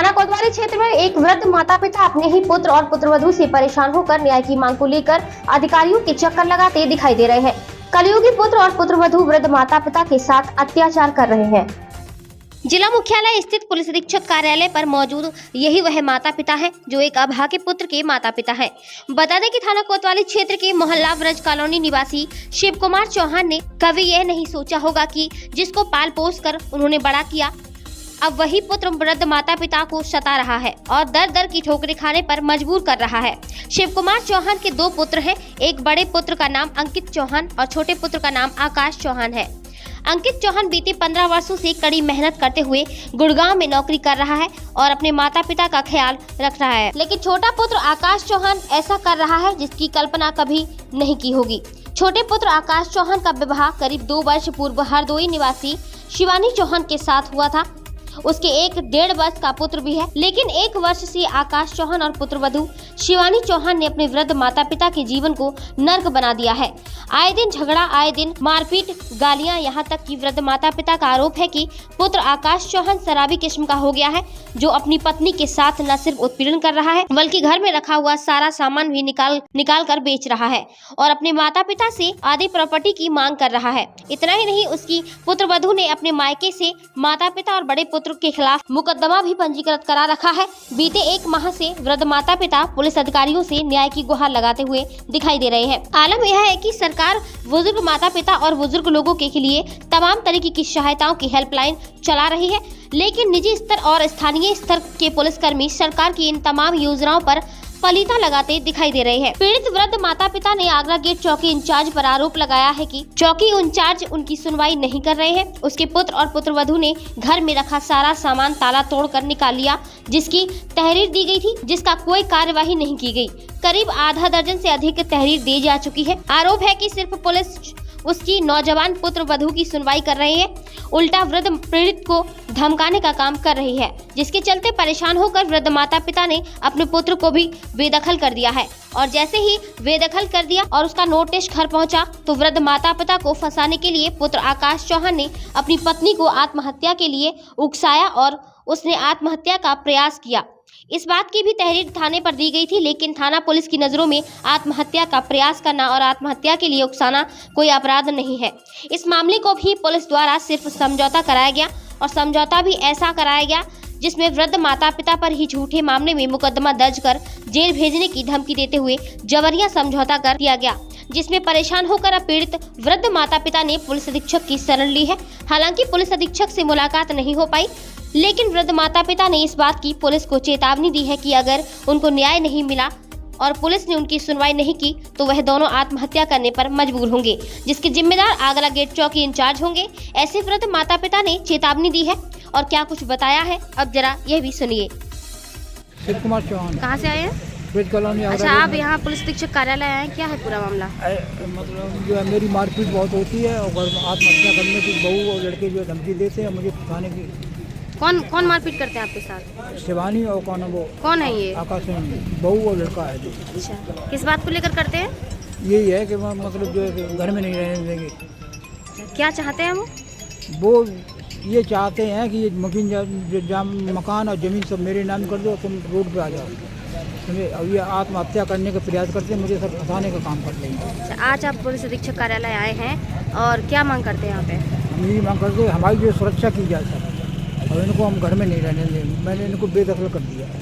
थाना कोतवाली क्षेत्र में एक वृद्ध माता पिता अपने ही पुत्र और पुत्रवधू से परेशान होकर न्याय की मांग को लेकर अधिकारियों के चक्कर लगाते दिखाई दे रहे हैं। कलयुगी पुत्र और पुत्रवधू वृद्ध माता पिता के साथ अत्याचार कर रहे हैं। जिला मुख्यालय स्थित पुलिस अधीक्षक कार्यालय पर मौजूद यही वह माता पिता हैं जो एक अभागे पुत्र के माता पिता हैं। बता दें कि थाना कोतवाली क्षेत्र के मोहल्ला ब्रज कॉलोनी निवासी शिव कुमार चौहान ने कभी यह नहीं सोचा होगा कि जिसको पाल पोस कर उन्होंने बड़ा किया, अब वही पुत्र वृद्ध माता पिता को सता रहा है और दर दर की ठोकरें खाने पर मजबूर कर रहा है। शिव कुमार चौहान के दो पुत्र हैं। एक बड़े पुत्र का नाम अंकित चौहान और छोटे पुत्र का नाम आकाश चौहान है। अंकित चौहान बीते 15 वर्षों से कड़ी मेहनत करते हुए गुड़गांव में नौकरी कर रहा है और अपने माता पिता का ख्याल रख रहा है, लेकिन छोटा पुत्र आकाश चौहान ऐसा कर रहा है जिसकी कल्पना कभी नहीं की होगी। छोटे पुत्र आकाश चौहान का विवाह करीब 2 वर्ष पूर्व हरदोई निवासी शिवानी चौहान के साथ हुआ था। उसके 1-1.5 वर्ष का पुत्र भी है, लेकिन 1 वर्ष से आकाश चौहान और पुत्रवधू शिवानी चौहान ने अपने वृद्ध माता पिता के जीवन को नर्क बना दिया है। आए दिन झगड़ा, आए दिन मारपीट, गालियां, यहाँ तक कि वृद्ध माता पिता का आरोप है कि पुत्र आकाश चौहान शराबी किस्म का हो गया है, जो अपनी पत्नी के साथ न सिर्फ उत्पीड़न कर रहा है बल्कि घर में रखा हुआ सारा सामान भी निकाल कर बेच रहा है और अपने माता पिता से आधी प्रॉपर्टी की मांग कर रहा है। इतना ही नहीं, उसकी पुत्रवधू ने अपने मायके से माता पिता और बड़े पुत्र के खिलाफ मुकदमा भी पंजीकृत करा रखा है। बीते 1 माह से वृद्ध माता पिता पुलिस अधिकारियों से न्याय की गुहार लगाते हुए दिखाई दे रहे हैं। आलम यह है कि सरकार बुजुर्ग माता पिता और बुजुर्ग लोगों के लिए तमाम तरीके की सहायताओं की हेल्पलाइन चला रही है, लेकिन निजी स्तर और स्थानीय स्तर के पुलिसकर्मी सरकार की इन तमाम योजनाओं पर पलीता लगाते दिखाई दे रहे हैं। पीड़ित वृद्ध माता पिता ने आगरा गेट चौकी इंचार्ज पर आरोप लगाया है कि चौकी इंचार्ज उनकी सुनवाई नहीं कर रहे हैं। उसके पुत्र और पुत्रवधू ने घर में रखा सारा सामान ताला तोड़कर निकाल लिया, जिसकी तहरीर दी गई थी, जिसका कोई कार्यवाही नहीं की गई। करीब आधा दर्जन से अधिक तहरीर दी जा चुकी है। आरोप है कि सिर्फ पुलिस उसकी नौजवान पुत्र वधू की सुनवाई कर रही है, उल्टा वृद्ध पीड़ित को धमकाने का काम कर रही है, जिसके चलते परेशान होकर वृद्ध माता पिता ने अपने पुत्र को भी बेदखल कर दिया है। और जैसे ही बेदखल कर दिया और उसका नोटिस घर पहुंचा, तो वृद्ध माता पिता को फंसाने के लिए पुत्र आकाश चौहान ने अपनी पत्नी को आत्महत्या के लिए उकसाया और उसने आत्महत्या का प्रयास किया। इस बात की भी तहरीर थाने पर दी गई थी, लेकिन थाना पुलिस की नज़रों में आत्महत्या का प्रयास करना और आत्महत्या के लिए उकसाना कोई अपराध नहीं है। इस मामले को भी पुलिस द्वारा सिर्फ समझौता कराया गया और समझौता भी ऐसा कराया गया जिसमें वृद्ध माता पिता पर ही झूठे मामले में मुकदमा दर्ज कर जेल भेजने की धमकी देते हुए जबरिया समझौता कर दिया गया, जिसमें परेशान होकर अब पीड़ित वृद्ध माता पिता ने पुलिस अधीक्षक की शरण ली है। हालांकि पुलिस अधीक्षक से मुलाकात नहीं हो पाई, लेकिन वृद्ध माता पिता ने इस बात की पुलिस को चेतावनी दी है कि अगर उनको न्याय नहीं मिला और पुलिस ने उनकी सुनवाई नहीं की तो वह दोनों आत्महत्या करने पर मजबूर होंगे, जिसके जिम्मेदार आगरा गेट चौकी इंचार्ज होंगे। ऐसे वृद्ध माता पिता ने चेतावनी दी है और क्या कुछ बताया है, अब जरा यह भी सुनिए। शिव कुमार चौहान। कहाँ से आए हैं? ब्रज कॉलोनी। अच्छा, आप यहाँ पुलिस अधीक्षक कार्यालय आए हैं, क्या है पूरा मामला? मतलब जो है मेरी मारपीट बहुत होती है और आत्महत्या करने की बहू और लड़के जो धमकी देते हैं मुझे फंसाने की। कौन मारपीट करते हैं आपके साथ? शिवानी और कौन है ये? आकाश बहू और लड़का है जो। अच्छा, किस बात को लेकर करते हैं? यही है कि मतलब जो है घर में नहीं रहने देंगे। क्या चाहते हैं वो ये चाहते हैं कि ये मकान और ज़मीन सब मेरे नाम कर दो, तुम रोड पे आ जाओ। अब ये आत्महत्या करने का प्रयास करते हैं, मुझे सब फंसाने का काम करते हैं। अच्छा, आज आप पुलिस अधीक्षक कार्यालय आए हैं और क्या मांग करते हैं यहाँ पे? हम यही मांग करते हैं हमारी जो सुरक्षा की जाए सर, और इनको हम घर में नहीं रहने देंगे। मैंने इनको बेदखल कर दिया है।